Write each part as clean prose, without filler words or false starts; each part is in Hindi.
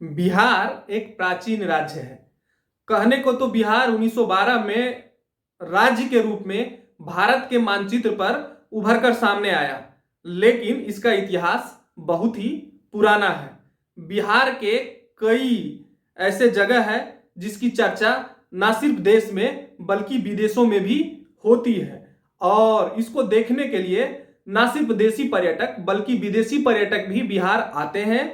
बिहार एक प्राचीन राज्य है। कहने को तो बिहार 1912 में राज्य के रूप में भारत के मानचित्र पर उभर कर सामने आया, लेकिन इसका इतिहास बहुत ही पुराना है। बिहार के कई ऐसे जगह है जिसकी चर्चा ना सिर्फ देश में बल्कि विदेशों में भी होती है, और इसको देखने के लिए ना सिर्फ देशी पर्यटक बल्कि विदेशी पर्यटक भी बिहार आते हैं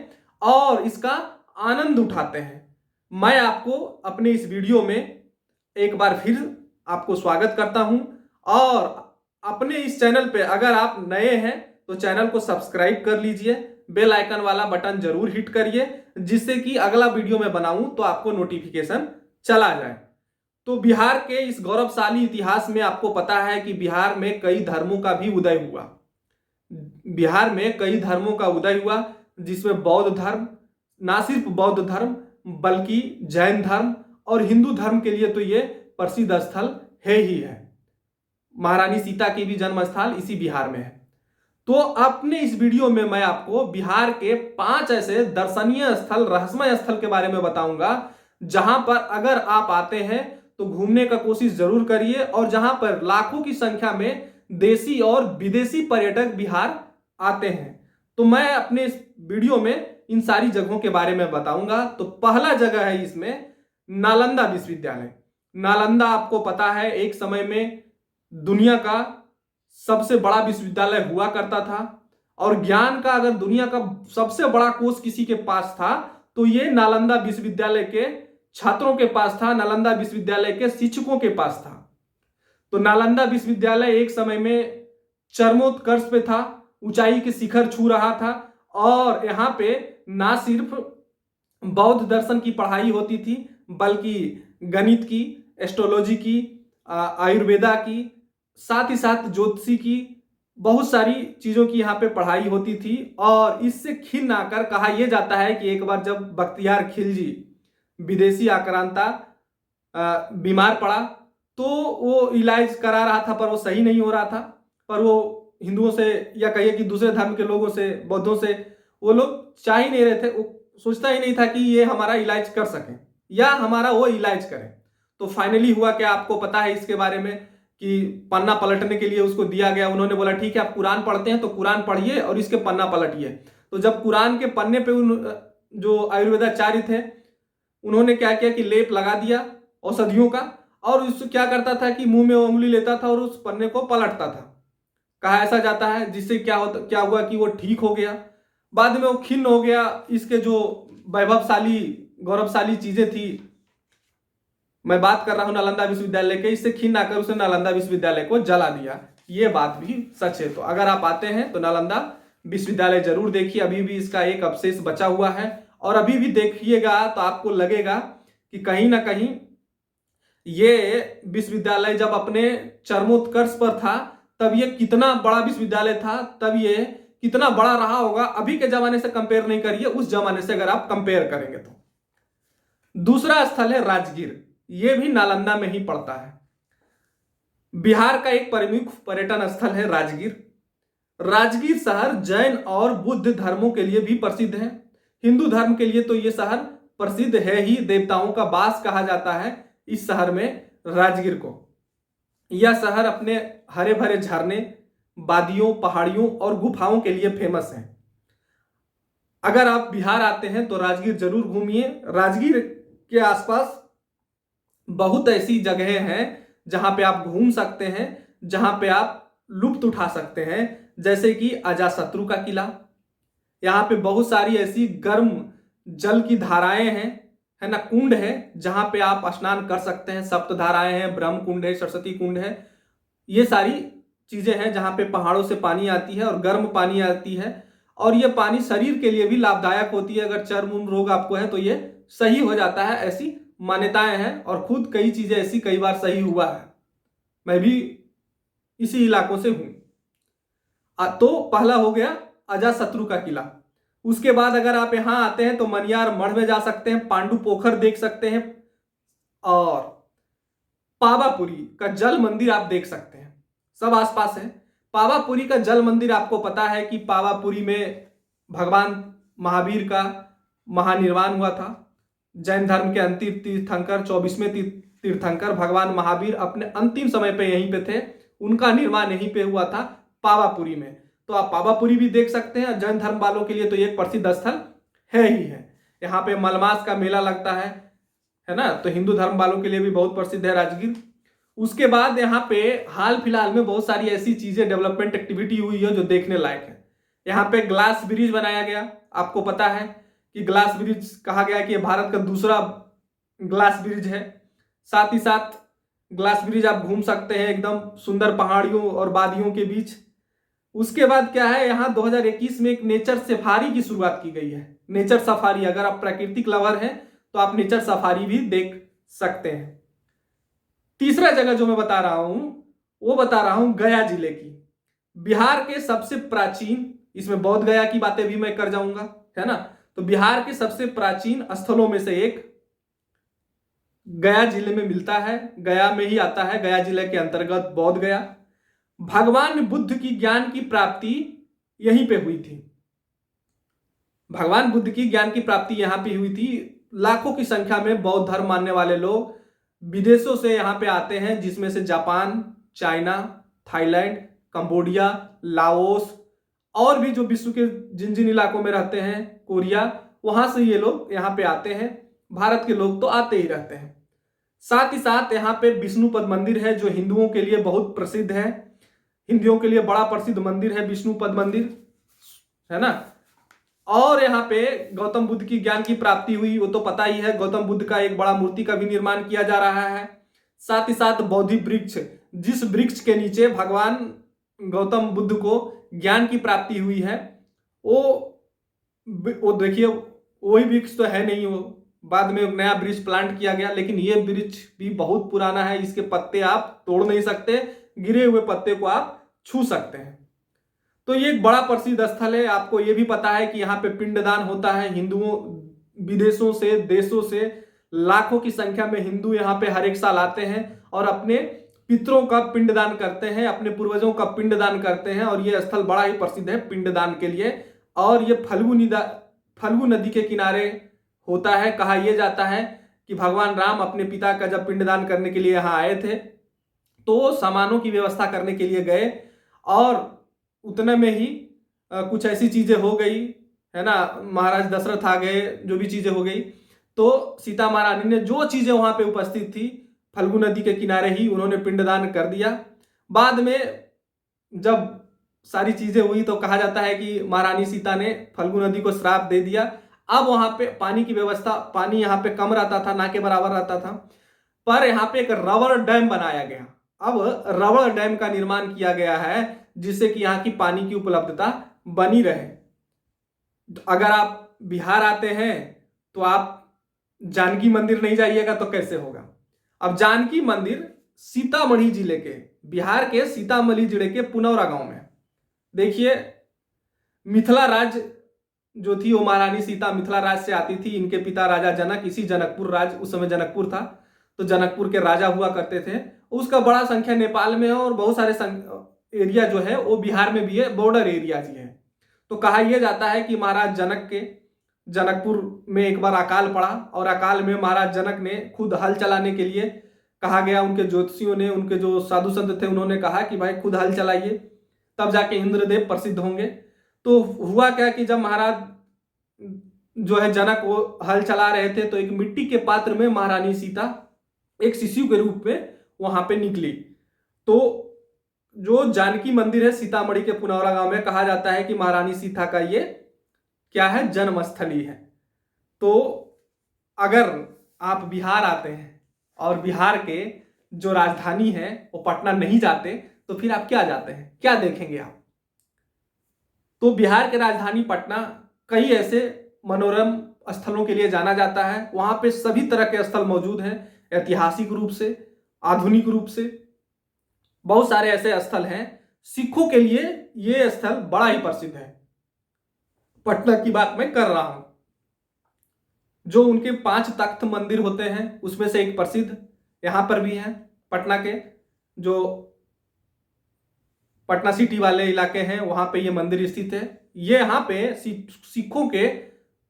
और इसका आनंद उठाते हैं। मैं आपको अपने इस वीडियो में एक बार फिर आपको स्वागत करता हूं, और अपने इस चैनल पे अगर आप नए हैं तो चैनल को सब्सक्राइब कर लीजिए, बेल आइकन वाला बटन जरूर हिट करिए, जिससे कि अगला वीडियो में बनाऊं तो आपको नोटिफिकेशन चला जाए। तो बिहार के इस गौरवशाली इतिहास में आपको पता है कि बिहार में कई धर्मों का भी उदय हुआ। बिहार में कई धर्मों का उदय हुआ, जिसमें बौद्ध धर्म, ना सिर्फ बौद्ध धर्म बल्कि जैन धर्म और हिंदू धर्म के लिए तो ये प्रसिद्ध स्थल है ही है। महारानी सीता की भी जन्म स्थल इसी बिहार में है। तो अपने इस वीडियो में मैं आपको बिहार के 5 ऐसे दर्शनीय स्थल, रहस्यमय स्थल के बारे में बताऊंगा, जहां पर अगर आप आते हैं तो घूमने का कोशिश जरूर करिए, और जहां पर लाखों की संख्या में देशी और विदेशी पर्यटक बिहार आते हैं। तो मैं अपने इस वीडियो में इन सारी जगहों के बारे में बताऊंगा। तो पहला जगह है इसमें नालंदा विश्वविद्यालय। नालंदा आपको पता है एक समय में दुनिया का सबसे बड़ा विश्वविद्यालय हुआ करता था, और ज्ञान का अगर दुनिया का सबसे बड़ा कोष किसी के पास था तो ये नालंदा विश्वविद्यालय के छात्रों के पास था, नालंदा विश्वविद्यालय के शिक्षकों के पास था। तो नालंदा विश्वविद्यालय एक समय में चरमोत्कर्ष पे था, ऊंचाई के शिखर छू रहा था, और यहाँ पे ना सिर्फ बौद्ध दर्शन की पढ़ाई होती थी बल्कि गणित की, एस्ट्रोलॉजी की, आयुर्वेदा की, साथ ही साथ ज्योतिषी की, बहुत सारी चीजों की यहाँ पे पढ़ाई होती थी। और इससे खिन आकर कहा यह जाता है कि एक बार जब बख्तियार खिलजी विदेशी आक्रांता बीमार पड़ा तो वो इलाज करा रहा था, पर वो सही नहीं हो रहा था। पर वो हिंदुओं से या कहिए कि दूसरे धर्म के लोगों से, बौद्धों से, वो लोग चाह ही नहीं रहे थे, वो सोचता ही नहीं था कि ये हमारा इलाज कर सके या हमारा वो इलाज करें। तो फाइनली हुआ क्या, आपको पता है इसके बारे में कि पन्ना पलटने के लिए उसको दिया गया। उन्होंने बोला ठीक है आप कुरान पढ़ते हैं तो कुरान पढ़िए और इसके पन्ना पलटिए। तो जब कुरान के पन्ने पे जो आयुर्वेदाचार्य थे उन्होंने क्या किया कि लेप लगा दिया औषधियों का, और उससे क्या करता था कि मुंह में उंगली लेता था और उस पन्ने को पलटता था। कहा ऐसा जाता है, जिससे क्या हुआ कि वो ठीक हो गया। बाद में वो खिन्न हो गया। इसके जो वैभवशाली गौरवशाली चीजें थी, मैं बात कर रहा हूं नालंदा विश्वविद्यालय के, इससे खिन्न आकर उसने नालंदा विश्वविद्यालय को जला दिया। ये बात भी सच है। तो अगर आप आते हैं तो नालंदा विश्वविद्यालय जरूर देखिए, अभी भी इसका एक अवशेष बचा हुआ है, और अभी भी देखिएगा तो आपको लगेगा कि कहीं ना कहीं ये विश्वविद्यालय जब अपने चरमोत्कर्ष पर था तब ये कितना बड़ा विश्वविद्यालय था, तब ये कितना बड़ा रहा होगा। अभी के जमाने से कंपेयर नहीं करिए, उस जमाने से अगर आप कंपेयर करेंगे तो। दूसरा स्थल है राजगीर, ये भी नालंदा में ही पड़ता है। बिहार का एक प्रमुख पर्यटन स्थल है राजगीर। राजगीर शहर जैन और बुद्ध धर्मों के लिए भी प्रसिद्ध है। हिंदू धर्म के लिए तो यह शहर प्रसिद्ध है ही, देवताओं का वास कहा जाता है इस शहर में राजगीर को। यह शहर अपने हरे भरे झरने, वादियों, पहाड़ियों और गुफाओं के लिए फेमस है। अगर आप बिहार आते हैं तो राजगीर जरूर घूमिए। राजगीर के आसपास बहुत ऐसी जगहें हैं जहां पे आप घूम सकते हैं, जहां पे आप लुत्फ उठा सकते हैं, जैसे कि अजातशत्रु का किला। यहाँ पे बहुत सारी ऐसी गर्म जल की धाराएं हैं, है ना, कुंड है, जहां पे आप स्नान कर सकते हैं। सप्त धाराएं हैं, ब्रह्म कुंड है, सरस्वती कुंड है। ये सारी चीजें हैं जहां पे पहाड़ों से पानी आती है और गर्म पानी आती है, और ये पानी शरीर के लिए भी लाभदायक होती है। अगर चर्म रोग आपको है तो ये सही हो जाता है, ऐसी मान्यताएं हैं, और खुद कई चीजें ऐसी कई बार सही हुआ है। मैं भी इसी इलाकों से हूं। तो पहला हो गया अजातशत्रु का किला। उसके बाद अगर आप यहां आते हैं तो मनियार मठ में जा सकते हैं, पांडु पोखर देख सकते हैं, और पावापुरी का जल मंदिर आप देख सकते हैं। सब आसपास है। पावापुरी का जल मंदिर, आपको पता है कि पावापुरी में भगवान महावीर का महानिर्वाण हुआ था। जैन धर्म के अंतिम तीर्थंकर 24वें तीर्थंकर भगवान महावीर अपने अंतिम समय पे यहीं पे थे। उनका निर्माण यहीं पे हुआ था, पावापुरी में। तो आप पावापुरी भी देख सकते हैं। जैन धर्म वालों के लिए तो एक प्रसिद्ध स्थल है ही है। यहाँ पे मलमास का मेला लगता है ना। तो हिंदू धर्म वालों के लिए भी बहुत प्रसिद्ध है राजगीर। उसके बाद यहाँ पे हाल फिलहाल में बहुत सारी ऐसी चीजें, डेवलपमेंट एक्टिविटी हुई है जो देखने लायक है। यहाँ पे ग्लास ब्रिज बनाया गया। आपको पता है कि ग्लास ब्रिज कहा गया कि भारत का दूसरा ग्लास ब्रिज है। साथ ही साथ ग्लास ब्रिज आप घूम सकते हैं एकदम सुंदर पहाड़ियों और वादियों के बीच। उसके बाद क्या है, यहाँ 2021 में एक नेचर सफारी की शुरुआत की गई है। नेचर सफारी, अगर आप प्राकृतिक लवर हैं तो आप नेचर सफारी भी देख सकते हैं। तीसरा जगह जो मैं बता रहा हूं वो बता रहा हूं गया जिले की। बिहार के सबसे प्राचीन, इसमें बौद्ध गया की बातें भी मैं कर जाऊंगा, है ना। तो बिहार के सबसे प्राचीन स्थलों में से एक गया जिले में मिलता है, गया में ही आता है। गया जिले के अंतर्गत बौद्ध गया। भगवान बुद्ध की ज्ञान की प्राप्ति यहीं पे हुई थी। भगवान बुद्ध की ज्ञान की प्राप्ति यहां पे हुई थी। लाखों की संख्या में बौद्ध धर्म मानने वाले लोग विदेशों से यहां पे आते हैं, जिसमें से Japan, China, Thailand, Cambodia, Laos और भी जो विश्व के जिन जिन इलाकों में रहते हैं, कोरिया, वहां से ये लोग यहाँ पे आते हैं। भारत के लोग तो आते ही रहते हैं। साथ ही साथ यहाँ पे विष्णुपद मंदिर है जो हिंदुओं के लिए बहुत प्रसिद्ध है। हिंदुओं के लिए बड़ा प्रसिद्ध मंदिर है विष्णुपद मंदिर, है ना। और यहाँ पे गौतम बुद्ध की ज्ञान की प्राप्ति हुई, वो तो पता ही है। गौतम बुद्ध का एक बड़ा मूर्ति का भी निर्माण किया जा रहा है। साथ ही साथ बोधि वृक्ष, जिस वृक्ष के नीचे भगवान गौतम बुद्ध को ज्ञान की प्राप्ति हुई है, वो देखिए, वही वृक्ष तो है नहीं, वो बाद में नया वृक्ष प्लांट किया गया। लेकिन ये वृक्ष भी बहुत पुराना है। इसके पत्ते आप तोड़ नहीं सकते, गिरे हुए पत्ते को आप छू सकते हैं। तो ये एक बड़ा प्रसिद्ध स्थल है। आपको ये भी पता है कि यहाँ पे पिंडदान होता है। हिंदुओं विदेशों से, देशों से लाखों की संख्या में हिंदू यहाँ पे हर एक साल आते हैं और अपने पितरों का पिंडदान करते हैं, अपने पूर्वजों का पिंडदान करते हैं। और ये स्थल बड़ा ही प्रसिद्ध है पिंडदान के लिए। और ये फल्गु नदी के किनारे होता है। कहा यह जाता है कि भगवान राम अपने पिता का जब पिंडदान करने के लिए यहाँ आए थे तो सामानों की व्यवस्था करने के लिए गए और उतने में ही कुछ ऐसी चीजें हो गई, है ना। महाराज दशरथ आ गए, जो भी चीजें हो गई, तो सीता महारानी ने जो चीजें वहां पे उपस्थित थी फल्गु नदी के किनारे ही उन्होंने पिंडदान कर दिया। बाद में जब सारी चीजें हुई तो कहा जाता है कि महारानी सीता ने फल्गु नदी को श्राप दे दिया। अब वहां पे पानी की व्यवस्था, पानी यहाँ पे कम रहता था, ना के बराबर रहता था, पर यहाँ पे एक रबर डैम बनाया गया। अब रबर डैम का निर्माण किया गया है जिससे कि यहाँ की पानी की उपलब्धता बनी रहे। अगर आप बिहार आते हैं तो आप जानकी मंदिर नहीं जाइएगा तो कैसे होगा। अब जानकी मंदिर सीतामढ़ी जिले के, बिहार के सीतामढ़ी जिले के पुनौरा गांव में। देखिए, मिथिला राज जो थी वो महारानी सीता मिथिला राज से आती थी। इनके पिता राजा जनक, इसी जनकपुर राज, उस समय जनकपुर था, तो जनकपुर के राजा हुआ करते थे। उसका बड़ा संख्या नेपाल में है और बहुत सारे एरिया जो है वो बिहार में भी है, बॉर्डर एरिया जी है। तो कहा यह जाता है कि महाराज जनक के जनकपुर में एक बार अकाल पड़ा और अकाल में महाराज जनक ने खुद हल चलाने के लिए कहा गया। उनके ज्योतिषियों ने, उनके जो साधु संत थे, उन्होंने कहा कि भाई खुद हल चलाइए, तब जाके इंद्रदेव प्रसिद्ध होंगे। तो हुआ क्या कि जब महाराज जो है जनक वो हल चला रहे थे तो एक मिट्टी के पात्र में महारानी सीता एक शिशु के रूप में वहां पे निकली। तो जो जानकी मंदिर है सीतामढ़ी के पुनौरा गांव में, कहा जाता है कि महारानी सीता का ये क्या है, जन्मस्थली है। तो अगर आप बिहार आते हैं और बिहार के जो राजधानी है वो पटना नहीं जाते तो फिर आप क्या जाते हैं, क्या देखेंगे आप। तो बिहार के राजधानी पटना कई ऐसे मनोरम स्थलों के लिए जाना जाता है। वहां पे सभी तरह के स्थल मौजूद हैं, ऐतिहासिक रूप से, आधुनिक रूप से। बहुत सारे ऐसे स्थल हैं। सिखों के लिए ये स्थल बड़ा ही प्रसिद्ध है। पटना की बात मैं कर रहा हूं। जो उनके 5 तख्त मंदिर होते हैं उसमें से एक प्रसिद्ध यहां पर भी है। पटना के जो पटना सिटी वाले इलाके हैं वहां पे ये मंदिर स्थित है। ये यहाँ पे सिखों के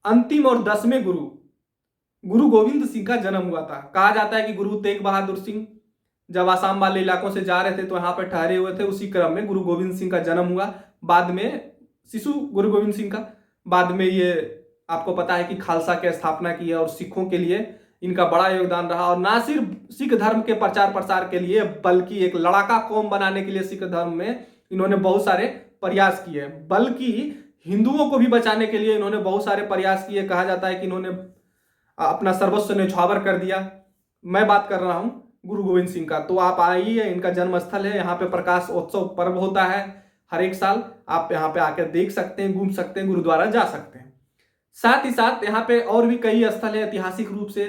अंतिम और 10वें गुरु गुरु गोविंद सिंह का जन्म हुआ था। कहा जाता है कि गुरु तेग बहादुर सिंह जब आसाम वाले इलाकों से जा रहे थे तो यहाँ पर ठहरे हुए थे, उसी क्रम में गुरु गोविंद सिंह का जन्म हुआ। बाद में शिशु गुरु गोविंद सिंह का, बाद में ये आपको पता है कि खालसा की स्थापना की है और सिखों के लिए इनका बड़ा योगदान रहा। और ना सिर्फ सिख धर्म के प्रचार प्रसार के लिए बल्कि एक लड़ाका कौम बनाने के लिए सिख धर्म में इन्होंने बहुत सारे प्रयास किए, बल्कि हिंदुओं को भी बचाने के लिए इन्होंने बहुत सारे प्रयास किए। कहा जाता है कि इन्होंने अपना सर्वस्व न्यौछावर कर दिया। मैं बात कर रहा हूं गुरु गोविंद सिंह का। तो आप आइए, इनका जन्म स्थल है, यहाँ पे प्रकाश उत्सव पर्व होता है हर एक साल। आप यहाँ पे आकर देख सकते हैं, घूम सकते हैं, गुरुद्वारा जा सकते हैं। साथ ही साथ यहाँ पे और भी कई स्थल है ऐतिहासिक रूप से।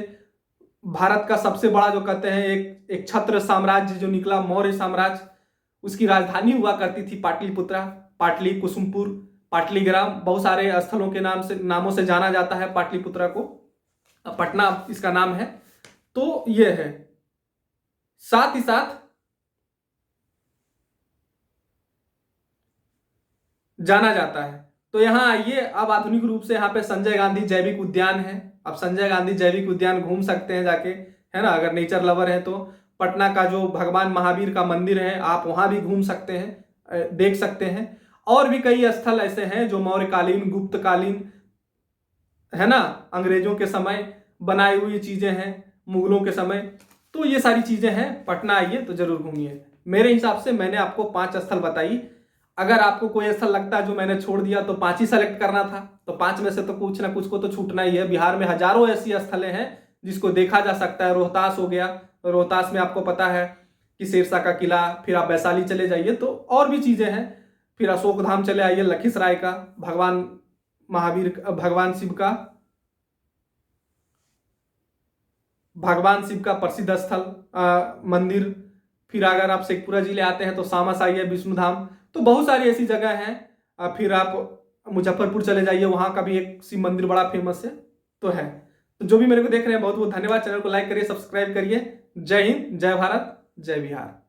भारत का सबसे बड़ा जो कहते हैं एक छत्र साम्राज्य जो निकला, मौर्य साम्राज्य, उसकी राजधानी हुआ करती थी पाटलिपुत्रा, पाटली, कुसुमपुर, पाटलीग्राम, बहुत सारे स्थलों के नामों से जाना जाता है पाटलिपुत्रा को। पटना इसका नाम है। तो ये है। साथ ही साथ जाना जाता है। तो यहाँ आइए, अब आधुनिक रूप से यहाँ पे संजय गांधी जैविक उद्यान है। अब संजय गांधी जैविक उद्यान घूम सकते हैं जाके, है ना, अगर नेचर लवर है तो। पटना का जो भगवान महावीर का मंदिर है, आप वहां भी घूम सकते हैं, देख सकते हैं। और भी कई स्थल ऐसे हैं जो मौर्यकालीन, गुप्तकालीन, है ना, अंग्रेजों के समय बनाई हुई चीजें हैं, मुगलों के समय। तो ये सारी चीजें हैं। पटना आइए तो जरूर घूमिए। मेरे हिसाब से मैंने आपको 5 स्थल बताई। अगर आपको कोई स्थल लगता है जो मैंने छोड़ दिया तो 5 ही सेलेक्ट करना था, तो 5 में से तो कुछ ना कुछ को तो छूटना ही है। बिहार में हजारों ऐसी स्थलें हैं जिसको देखा जा सकता है। रोहतास हो गया, रोहतास में आपको पता है कि शेरशाह का किला, फिर आप वैशाली चले जाइए तो और भी चीजें हैं। फिर अशोक धाम चले आइए, लखीसराय का भगवान महावीर, भगवान शिव का प्रसिद्ध स्थल मंदिर। फिर अगर आप शेखपुरा जिले आते हैं तो सामस आइए, विष्णु धाम। तो बहुत सारी ऐसी जगह हैं। फिर आप मुजफ्फरपुर चले जाइए, वहां का भी एक शिव मंदिर बड़ा फेमस है। तो जो भी मेरे को देख रहे हैं बहुत बहुत धन्यवाद। चैनल को लाइक करिए, सब्सक्राइब करिए। जय हिंद, जय भारत, जय बिहार।